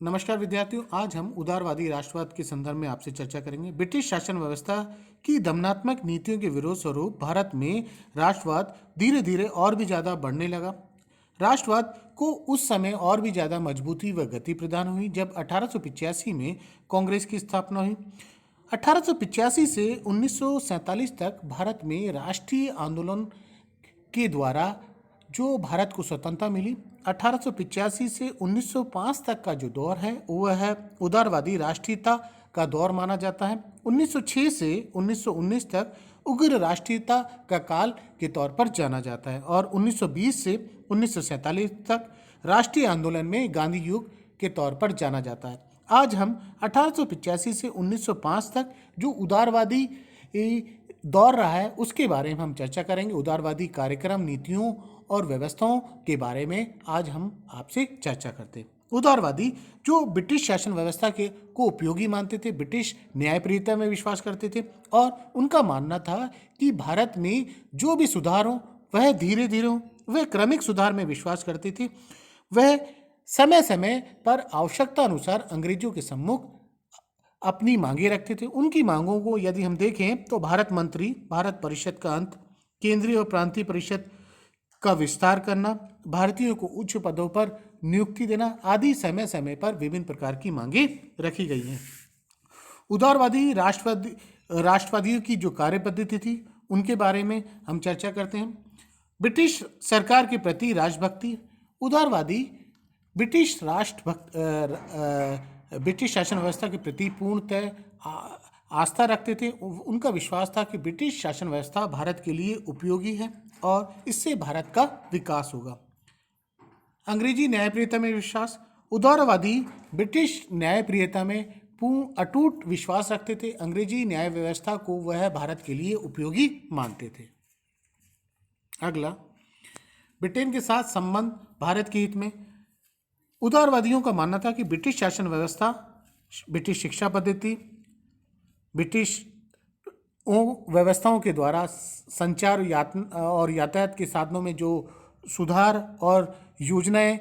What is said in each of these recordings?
नमस्कार विद्यार्थियों, आज हम उदारवादी राष्ट्रवाद के संदर्भ में आपसे चर्चा करेंगे। ब्रिटिश शासन व्यवस्था की दमनात्मक नीतियों के विरोध स्वरूप भारत में राष्ट्रवाद धीरे धीरे और भी ज़्यादा बढ़ने लगा। राष्ट्रवाद को उस समय और भी ज़्यादा मजबूती व गति प्रदान हुई जब 1885 में कांग्रेस की स्थापना हुई। 1885 से 1947 तक भारत में राष्ट्रीय आंदोलन के द्वारा जो भारत को स्वतंत्रता मिली। 1885 से 1905 तक का जो दौर है वह है उदारवादी राष्ट्रीयता का दौर माना जाता है। 1906 से 1919 तक उग्र राष्ट्रीयता का काल के तौर पर जाना जाता है और 1920 से 1947 तक राष्ट्रीय आंदोलन में गांधी युग के तौर पर जाना जाता है। आज हम 1885 से 1905 तक जो उदारवादी दौर रहा है उसके बारे में हम चर्चा करेंगे। उदारवादी कार्यक्रम, नीतियों और व्यवस्थाओं के बारे में आज हम आपसे चर्चा करते हैं। उदारवादी जो ब्रिटिश शासन व्यवस्था के को उपयोगी मानते थे, ब्रिटिश न्यायप्रियता में विश्वास करते थे और उनका मानना था कि भारत में जो भी सुधार हो वह धीरे धीरे हो। वह क्रमिक सुधार में विश्वास करते थे। वह समय समय पर आवश्यकता अनुसार अंग्रेजों के सम्मुख अपनी मांगे रखते थे। उनकी मांगों को यदि हम देखें तो भारत मंत्री, भारत परिषद का अंत, केंद्रीय और प्रांतीय परिषद का विस्तार करना, भारतीयों को उच्च पदों पर नियुक्ति देना आदि समय समय पर विभिन्न प्रकार की मांगे रखी गई हैं। उदारवादी राष्ट्रवादियों की जो कार्य पद्धति थी उनके बारे में हम चर्चा करते हैं। ब्रिटिश सरकार के प्रति राष्ट्रभक्ति। उदारवादी ब्रिटिश ब्रिटिश शासन व्यवस्था के प्रति पूर्णतः आस्था रखते थे। उनका विश्वास था कि ब्रिटिश शासन व्यवस्था भारत के लिए उपयोगी है और इससे भारत का विकास होगा। अंग्रेजी न्यायप्रियता में विश्वास। उदारवादी ब्रिटिश न्यायप्रियता में पूर्ण अटूट विश्वास रखते थे। अंग्रेजी न्याय व्यवस्था को वह भारत के लिए उपयोगी मानते थे। अगला, ब्रिटेन के साथ संबंध भारत के हित में। उदारवादियों का मानना था कि ब्रिटिश शासन व्यवस्था, ब्रिटिश शिक्षा पद्धति, ब्रिटिश व्यवस्थाओं के द्वारा संचार और यातायात के साधनों में जो सुधार और योजनाएं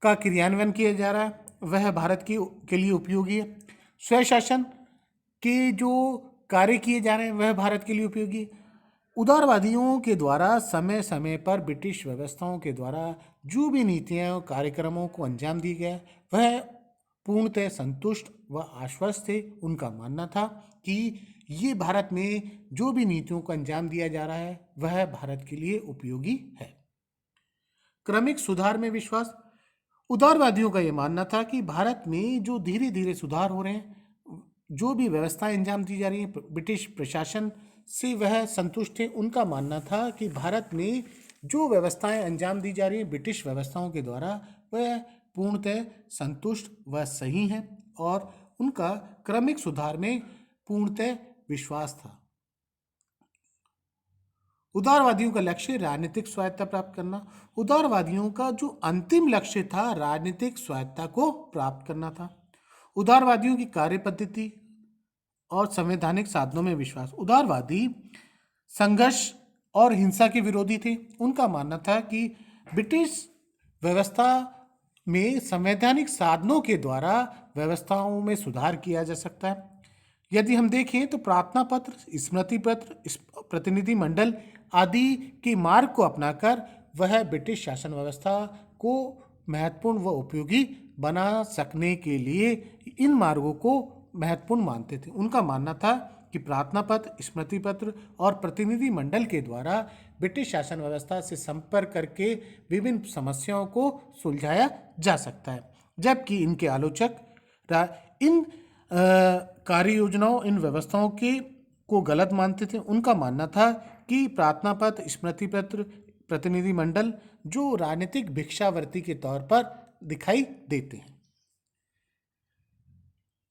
का क्रियान्वयन किया जा रहा है वह भारत के लिए उपयोगी है। स्वशासन के जो कार्य किए जा रहे हैं वह भारत के लिए उपयोगी है। उदारवादियों के द्वारा समय समय पर ब्रिटिश व्यवस्थाओं के द्वारा जो भी नीतियां कार्यक्रमों को अंजाम दिए गए वह पूर्णतः संतुष्ट व आश्वस्त थे। उनका मानना था कि ये भारत में जो भी नीतियों को अंजाम दिया जा रहा है वह भारत के लिए उपयोगी है। क्रमिक सुधार में विश्वास। उदारवादियों का यह मानना था कि भारत में जो धीरे धीरे सुधार हो रहे हैं, जो भी व्यवस्थाएं अंजाम दी जा रही हैं ब्रिटिश प्रशासन से वह संतुष्ट थे। उनका मानना था कि भारत में जो व्यवस्थाएं अंजाम दी जा रही हैं ब्रिटिश व्यवस्थाओं के द्वारा वह पूर्णतः संतुष्ट व सही हैं और उनका क्रमिक सुधार में पूर्णतः विश्वास था। उदारवादियों का लक्ष्य राजनीतिक स्वायत्तता प्राप्त करना। उदारवादियों का जो अंतिम लक्ष्य था राजनीतिक स्वायत्तता को प्राप्त करना था। उदारवादियों की कार्य पद्धति और संवैधानिक साधनों में विश्वास। उदारवादी संघर्ष और हिंसा के विरोधी थे। उनका मानना था कि ब्रिटिश व्यवस्था में संवैधानिक साधनों के द्वारा व्यवस्थाओं में सुधार किया जा सकता है। यदि हम देखें तो प्रार्थना पत्र, स्मृति पत्र, प्रतिनिधि मंडल आदि के मार्ग को अपनाकर वह ब्रिटिश शासन व्यवस्था को महत्वपूर्ण व उपयोगी बना सकने के लिए इन मार्गों को महत्वपूर्ण मानते थे। उनका मानना था कि प्रार्थना पत्र, स्मृति पत्र और प्रतिनिधि मंडल के द्वारा ब्रिटिश शासन व्यवस्था से संपर्क करके विभिन्न समस्याओं को सुलझाया जा सकता है, जबकि इनके आलोचक इन कार्य योजनाओं, इन व्यवस्थाओं के को गलत मानते थे। उनका मानना था कि प्रार्थना पत्र, स्मृति पत्र, प्रतिनिधि मंडल जो राजनीतिक भिक्षावृत्ति के तौर पर दिखाई देते हैं।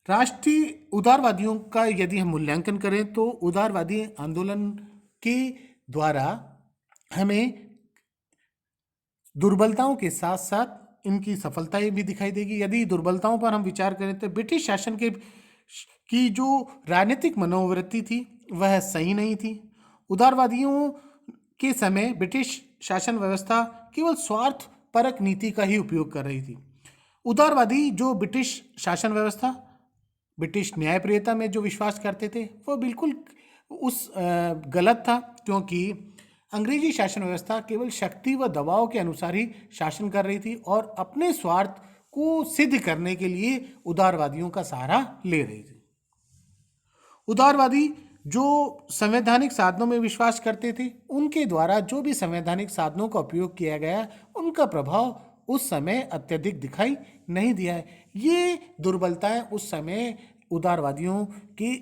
राष्ट्रीय उदारवादियों का यदि हम मूल्यांकन करें तो उदारवादी आंदोलन के द्वारा हमें दुर्बलताओं के साथ साथ इनकी सफलताएं भी दिखाई देगी। यदि दुर्बलताओं पर हम विचार करें तो ब्रिटिश शासन की जो राजनीतिक मनोवृत्ति थी वह सही नहीं थी। उदारवादियों के समय ब्रिटिश शासन व्यवस्था केवल स्वार्थपरक नीति का ही उपयोग कर रही थी। उदारवादी जो ब्रिटिश शासन व्यवस्था, ब्रिटिश न्यायप्रियता में जो विश्वास करते थे वो बिल्कुल गलत था, क्योंकि अंग्रेजी शासन व्यवस्था केवल शक्ति व दबाव के अनुसार ही शासन कर रही थी और अपने स्वार्थ को सिद्ध करने के लिए उदारवादियों का सहारा ले रही थी। उदारवादी जो संवैधानिक साधनों में विश्वास करते थे, उनके द्वारा जो भी संवैधानिक साधनों का उपयोग किया गया, उनका प्रभाव उस समय अत्यधिक दिखाई नहीं दिया है। ये दुर्बलताएं उस समय उदारवादियों की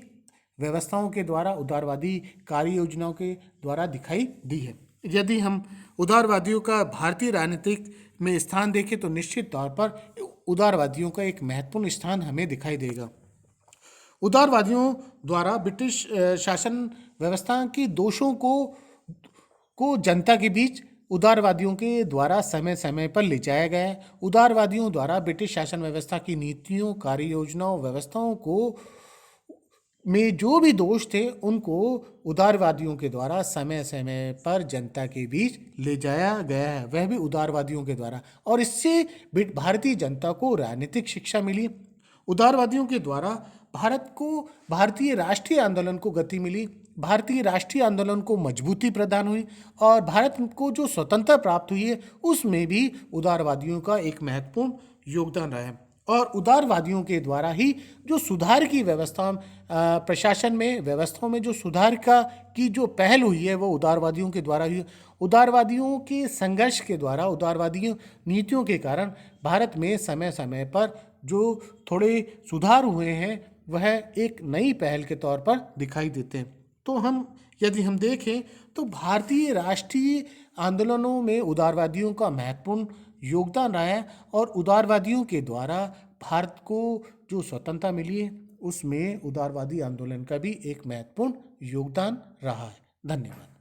व्यवस्थाओं के द्वारा, उदारवादी कार्य योजनाओं के द्वारा दिखाई दी है। यदि हम उदारवादियों का भारतीय राजनीतिक में स्थान देखें तो निश्चित तौर पर उदारवादियों का एक महत्वपूर्ण स्थान हमें दिखाई देगा। उदारवादियों द्वारा ब्रिटिश शासन व्यवस्था की दोषों को जनता के बीच उदारवादियों के द्वारा समय समय पर ले जाया गया है। उदारवादियों द्वारा ब्रिटिश शासन व्यवस्था की नीतियों, कार्य योजनाओं, व्यवस्थाओं को में जो भी दोष थे, उनको उदारवादियों के द्वारा समय समय पर जनता के बीच ले जाया गया है, वह भी उदारवादियों के द्वारा, और इससे भारतीय जनता को राजनीतिक शिक्षा मिली। उदारवादियों के द्वारा भारतीय राष्ट्रीय आंदोलन को गति मिली, भारतीय राष्ट्रीय आंदोलन को मजबूती प्रदान हुई और भारत को जो स्वतंत्रता प्राप्त हुई है उसमें भी उदारवादियों का एक महत्वपूर्ण योगदान रहा है। और उदारवादियों के द्वारा ही जो सुधार की व्यवस्था, प्रशासन में व्यवस्थाओं में जो सुधार की जो पहल हुई है वो उदारवादियों के द्वारा हुई। उदारवादियों के संघर्ष के द्वारा, उदारवादियों नीतियों के कारण भारत में समय समय पर जो थोड़े सुधार हुए हैं वह एक नई पहल के तौर पर दिखाई देते हैं। तो यदि हम देखें तो भारतीय राष्ट्रीय आंदोलनों में उदारवादियों का महत्वपूर्ण योगदान रहा है और उदारवादियों के द्वारा भारत को जो स्वतंत्रता मिली है उसमें उदारवादी आंदोलन का भी एक महत्वपूर्ण योगदान रहा है। धन्यवाद।